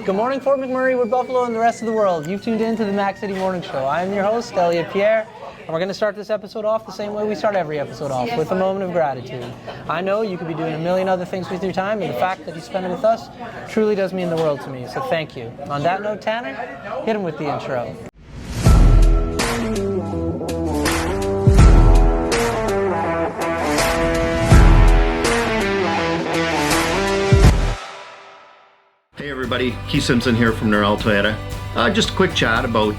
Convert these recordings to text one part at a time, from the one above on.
Good morning, Fort McMurray, Wood Buffalo, and the rest of the world. You've tuned in to the Mac City Morning Show. I'm your host, Elliot Pierre, and we're going to start this episode off the same way we start every episode off, with a moment of gratitude. I know you could be doing a million other things with your time, and the fact that you spend it with us truly does mean the world to me, so thank you. On that note, Tanner, hit him with the intro. Hey everybody, Keith Simpson here from Norel Toyota. Just a quick chat about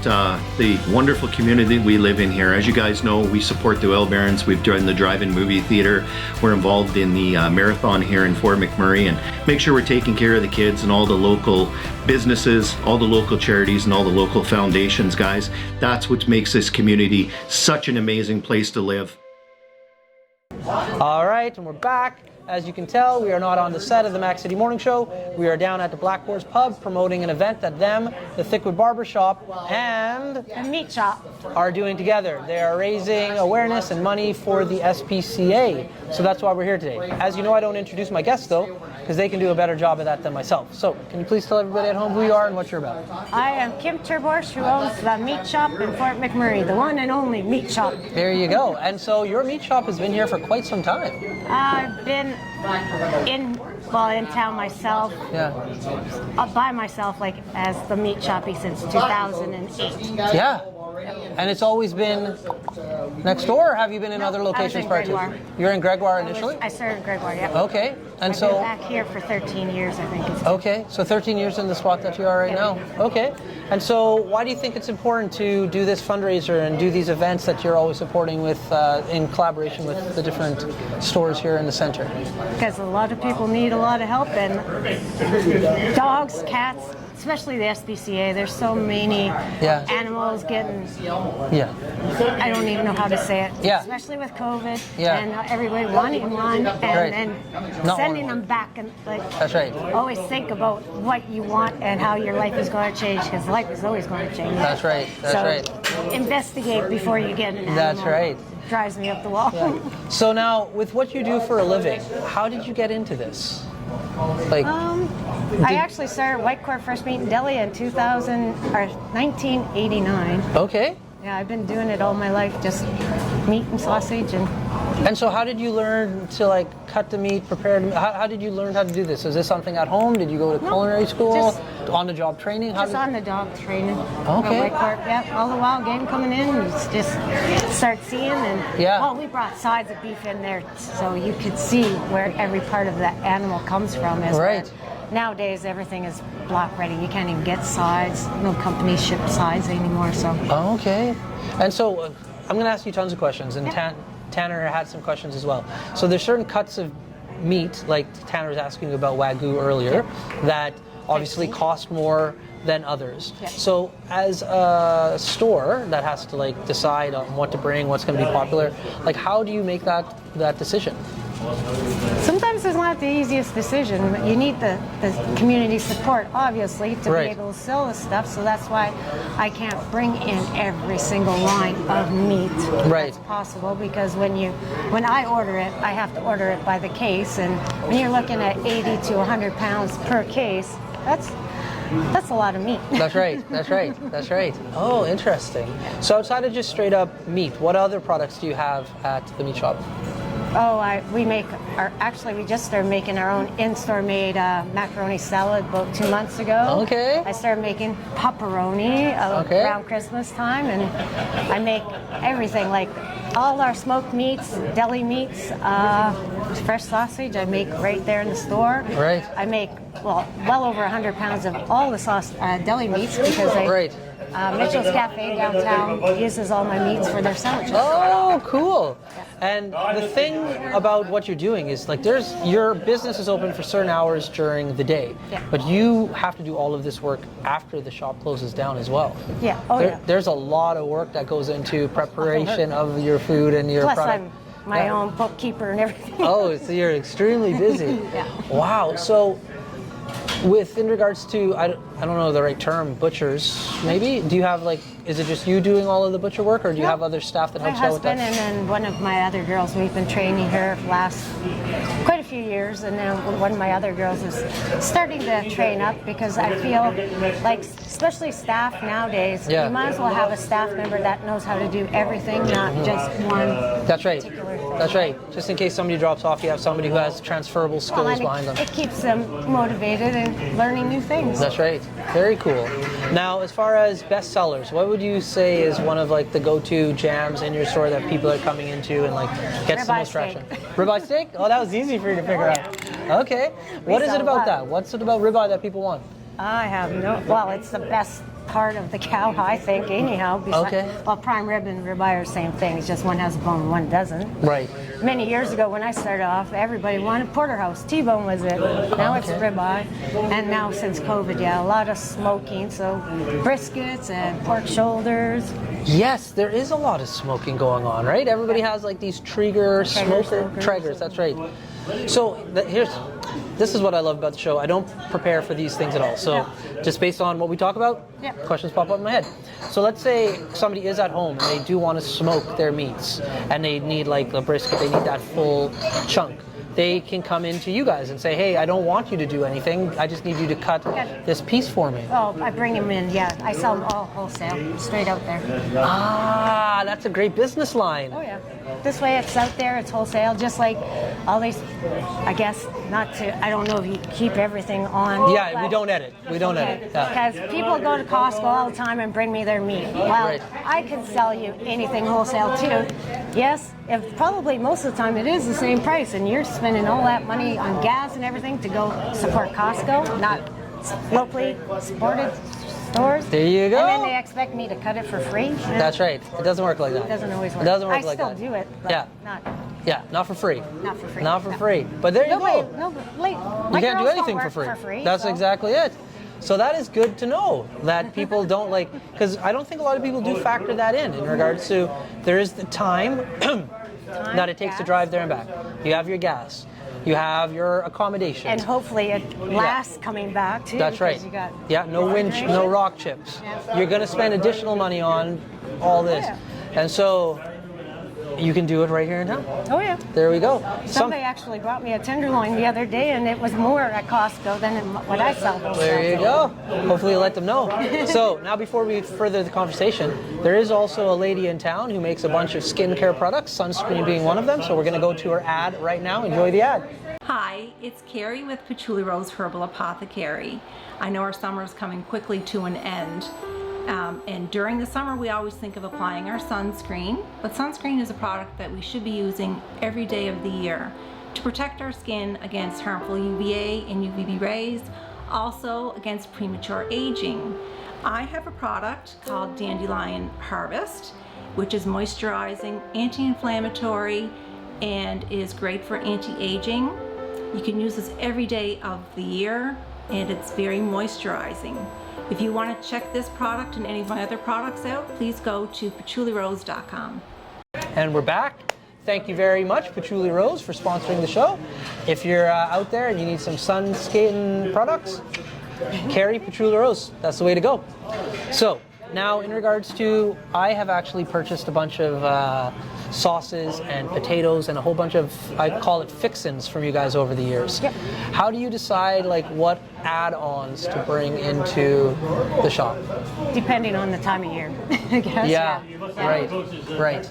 the wonderful community we live in here. As you guys know, we support the Oil Barons. We've joined the drive-in movie theater. We're involved in the marathon here in Fort McMurray, and make sure we're taking care of the kids and all the local businesses, all the local charities, and all the local foundations, guys. That's what makes this community such an amazing place to live. All right, and we're back. As you can tell, we are not on the set of the Mac City Morning Show. We are down at the Blackhorse pub promoting an event that them, the Thickwood Barbershop, and the meat shop are doing together. They are raising awareness and money for the SPCA. So that's why we're here today. As you know, I don't introduce my guests though, because they can do a better job of that than myself. So can you please tell everybody at home who you are and what you're about? I am Kim Terborch, who owns the meat shop in Fort McMurray, the one and only meat shop. There you go. And so your meat shop has been here for quite some time. I've been in town myself, by myself, like as the meat shoppy since 2008. Yeah. And it's always been next door, or have you been in other locations prior to? You're in Gregoire initially? I started in Gregoire, yeah. Okay. And I've been back here for 13 years, I think it's. Okay, so 13 years in the spot that you are right now. Okay. And so why do you think it's important to do this fundraiser and do these events that you're always supporting with in collaboration with the different stores here in the center? Because a lot of people need a lot of help, and dogs, cats, especially the SPCA, there's so many animals getting, I don't even know how to say it, especially with COVID, and everybody wanting one, and then sending them back, and that's right. Always think about what you want and how your life is going to change, because life is always going to change. That's right, that's right. Investigate before you get an animal. That's right. Drives me up the wall. Yeah. So now, with what you do for a living, how did you get into this? I actually started White Court First Meat in Delhi in 1989. Okay. Yeah, I've been doing it all my life, just meat and sausage. And so how did you learn to cut the meat, prepare the meat? How did you learn how to do this? Is this something at home? Did you go to culinary school? On-the-job training? On-the-job training. Okay. White Court, all the wild game coming in, you just start seeing. And well, we brought sides of beef in there so you could see where every part of the animal comes from. Right. Nowadays, everything is block ready. You can't even get sides. No company ship sides anymore. So. Okay. And so I'm going to ask you tons of questions, and Tanner had some questions as well. So there's certain cuts of meat, like Tanner was asking you about Wagyu earlier, that obviously cost more than others. Yeah. So as a store that has to decide on what to bring, what's going to be popular, how do you make that decision? Sometimes it's not the easiest decision, but you need the community support, obviously, to be able to sell the stuff. So that's why I can't bring in every single line of meat that's possible, because when I order it, I have to order it by the case, and when you're looking at 80 to 100 pounds per case, that's a lot of meat. That's right. That's right. That's right. Oh, interesting. So outside of just straight up meat, what other products do you have at the meat shop? We just started making our own in-store made macaroni salad about 2 months ago. Okay. I started making pepperoni around Christmas time, and I make everything, all our smoked meats, deli meats, fresh sausage I make right there in the store. Right. I make, well over 100 pounds of all the deli meats, because Mitchell's Cafe downtown uses all my meats for their sandwiches. Oh, cool. And the thing about what you're doing is your business is open for certain hours during the day, but you have to do all of this work after the shop closes down as well. Yeah. There's a lot of work that goes into preparation of your food and your product. I'm my own bookkeeper and everything. Oh, so you're extremely busy. Wow. So in regards to, I don't know the right term, butchers, maybe? Do you have is it just you doing all of the butcher work, or do you have other staff that My helps you out with husband that? and then one of my other girls. We've been training her for last quite a few years, and then one of my other girls is starting to train up because I feel like, especially staff nowadays, Yeah. you might as well have a staff member that knows how to do everything, not just one. That's right. particular thing. That's right. Just in case somebody drops off, you have somebody who has transferable skills Well, and behind them. it keeps them motivated and learning new things. That's right. Very cool. Now, as far as best sellers, what would you say is one of like the go-to jams in your store that people are coming into and like gets the Ribeye most traction? steak. Ribeye steak? Oh, that was easy for you to figure out. Okay. What is sell it a about lot. that? What's it about ribeye that people want? I have no. Well, it's the best part of the cow, I think. Anyhow. Okay. Well, prime rib and ribeye are the same thing. It's just one has a bone, and one doesn't. Right. Many years ago, when I started off, everybody wanted porterhouse. T-bone was it. Now it's ribeye, and now since COVID, a lot of smoking. So briskets and pork shoulders. Yes, there is a lot of smoking going on, right? Everybody has like these Traeger smoker smokers. Traegers. That's right. So this is what I love about the show. I don't prepare for these things at all. So just based on what we talk about, questions pop up in my head. So let's say somebody is at home and they do want to smoke their meats and they need like a brisket, they need that full chunk. They can come in to you guys and say, hey, I don't want you to do anything. I just need you to cut this piece for me. Oh, I bring them in. Yeah, I sell them all wholesale, straight out there. Ah, that's a great business line. Oh yeah. This way it's out there, it's wholesale, just like all these, I guess, not to, I don't know if you keep everything on. Yeah, we but- don't edit. We don't edit. Yeah. Because people go to Costco all the time and bring me their meat. Well, Right. I can sell you anything wholesale too. Yes, if probably most of the time it is the same price, and you're spending all that money on gas and everything to go support Costco, not locally supported stores. There you go. And then they expect me to cut it for free. That's right. It doesn't work like that. It doesn't always work. It doesn't work I like still that. do it, but Yeah. not Not for free. not for free. Not for No. free. But there you Nobody, go. no, You can't do anything for free. That's so. exactly it. So that is good to know that people don't like, because I don't think a lot of people do factor that in regards to there is the time that it takes to gas. drive there and back. You have your gas. You have your accommodation. And hopefully it lasts coming back too. That's right. because You got Yeah, no wind, no rock chips. You're going to spend additional money on all this. yeah. And so you can do it right here in town. Oh yeah. There we go. Somebody actually brought me a tenderloin the other day, and it was more at Costco than what I sell. There you go. Hopefully you let them know. So now before we further the conversation, there is also a lady in town who makes a bunch of skincare products, sunscreen being one of them. So we're going to go to her ad right now. Enjoy the ad. Hi, it's Carrie with Patchouli Rose Herbal Apothecary. I know our summer is coming quickly to an end. And during the summer we always think of applying our sunscreen, but sunscreen is a product that we should be using every day of the year to protect our skin against harmful UVA and UVB rays, also against premature aging. I have a product called Dandelion Harvest, which is moisturizing, anti-inflammatory, and is great for anti-aging. You can use this every day of the year, and it's very moisturizing. If you want to check this product and any of my other products out, please go to patchoulirose.com. And we're back. Thank you very much, Patchouli Rose, for sponsoring the show. If you're out there and you need some sun skin products, carry Patchouli Rose. That's the way to go. So now in regards to, I have actually purchased a bunch of sauces and potatoes and a whole bunch of, I call it fixins from you guys over the years. Yep. How do you decide like what add-ons to bring into the shop? Depending on the time of year, I guess. Yeah, right.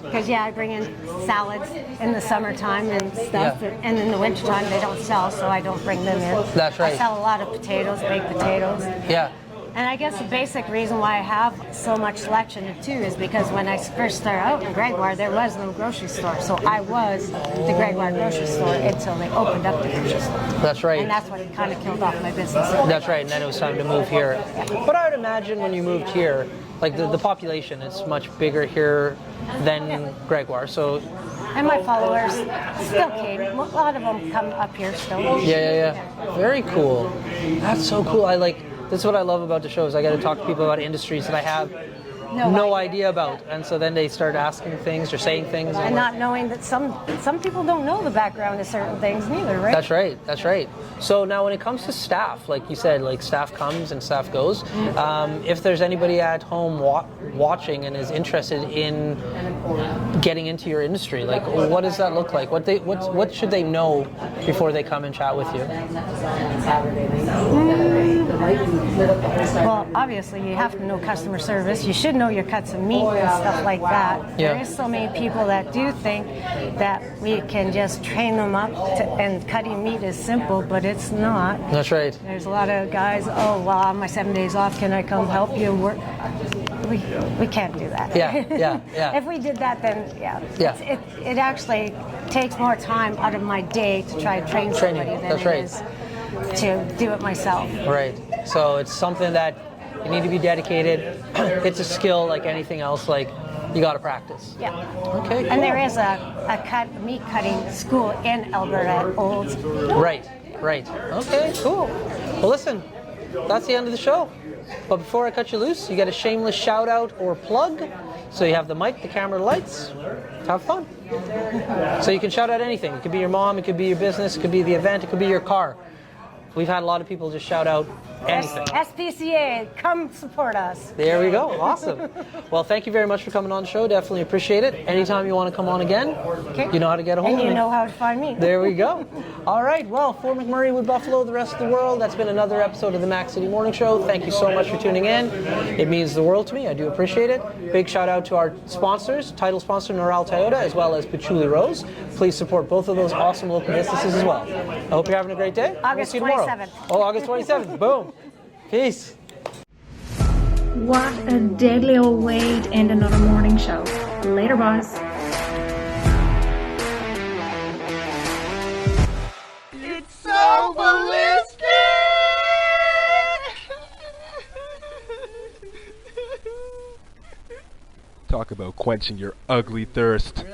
Because I bring in salads in the summertime and stuff, Yeah. and in the wintertime they don't sell, so I don't bring them in. That's right. I sell a lot of potatoes, baked potatoes. Yeah. And I guess the basic reason why I have so much selection too is because when I first started out in Gregoire, there was no grocery store. So I was the Gregoire grocery store until they opened up the grocery store. That's right. And that's what kind of killed off my business. That's right, and then it was time to move here. But I would imagine when you moved here, like the population is much bigger here than Gregoire. So And my followers still came. A lot of them come up here still. yeah. Very cool. That's so cool. This is what I love about the show is I got to talk to people about industries that I have no idea about, and so then they start asking things or saying things. And not knowing that some people don't know the background to certain things neither, right? That's right. That's right. So now, when it comes to staff, like you said, like staff comes and staff goes. If there's anybody at home watching and is interested in getting into your industry, like what does that look like? What should they know before they come and chat with you? Well, obviously, you have to know customer service. You should know your cuts of meat and stuff like that. Yeah. There is so many people that do think that we can just train them up and cutting meat is simple, but it's not. That's right. There's a lot of guys, oh, well, on my 7 days off, can I come help you work? We can't do that. Yeah. If we did that, then it actually takes more time out of my day to try to train somebody than That's it right. is to do it myself. Right. So it's something that you need to be dedicated. It's a skill like anything else. Like you got to practice. Yeah. Okay. And there is a meat cutting school in Alberta at Olds. Right. Okay, cool. Well, listen, that's the end of the show. But before I cut you loose, you get a shameless shout out or plug. So you have the mic, the camera, the lights. Have fun. So you can shout out anything. It could be your mom, it could be your business, it could be the event, it could be your car. We've had a lot of people just shout out anything. SPCA, come support us. There we go. Awesome. Well, thank you very much for coming on the show. Definitely appreciate it. Anytime you want to come on again, you know how to get a hold of me. And you know how to find me. There we go. All right. Well, for McMurray with Buffalo, the rest of the world, that's been another episode of the Mac City Morning Show. Thank you so much for tuning in. It means the world to me. I do appreciate it. Big shout out to our sponsors, title sponsor Noral Toyota, as well as Patchouli Rose. Please support both of those awesome local businesses as well. I hope you're having a great day. August We'll see you tomorrow. 27th. Oh, August 27th. Boom. Peace. What a deadly old way to end another morning show. Later, boys. It's so ballistic! Talk about quenching your ugly thirst.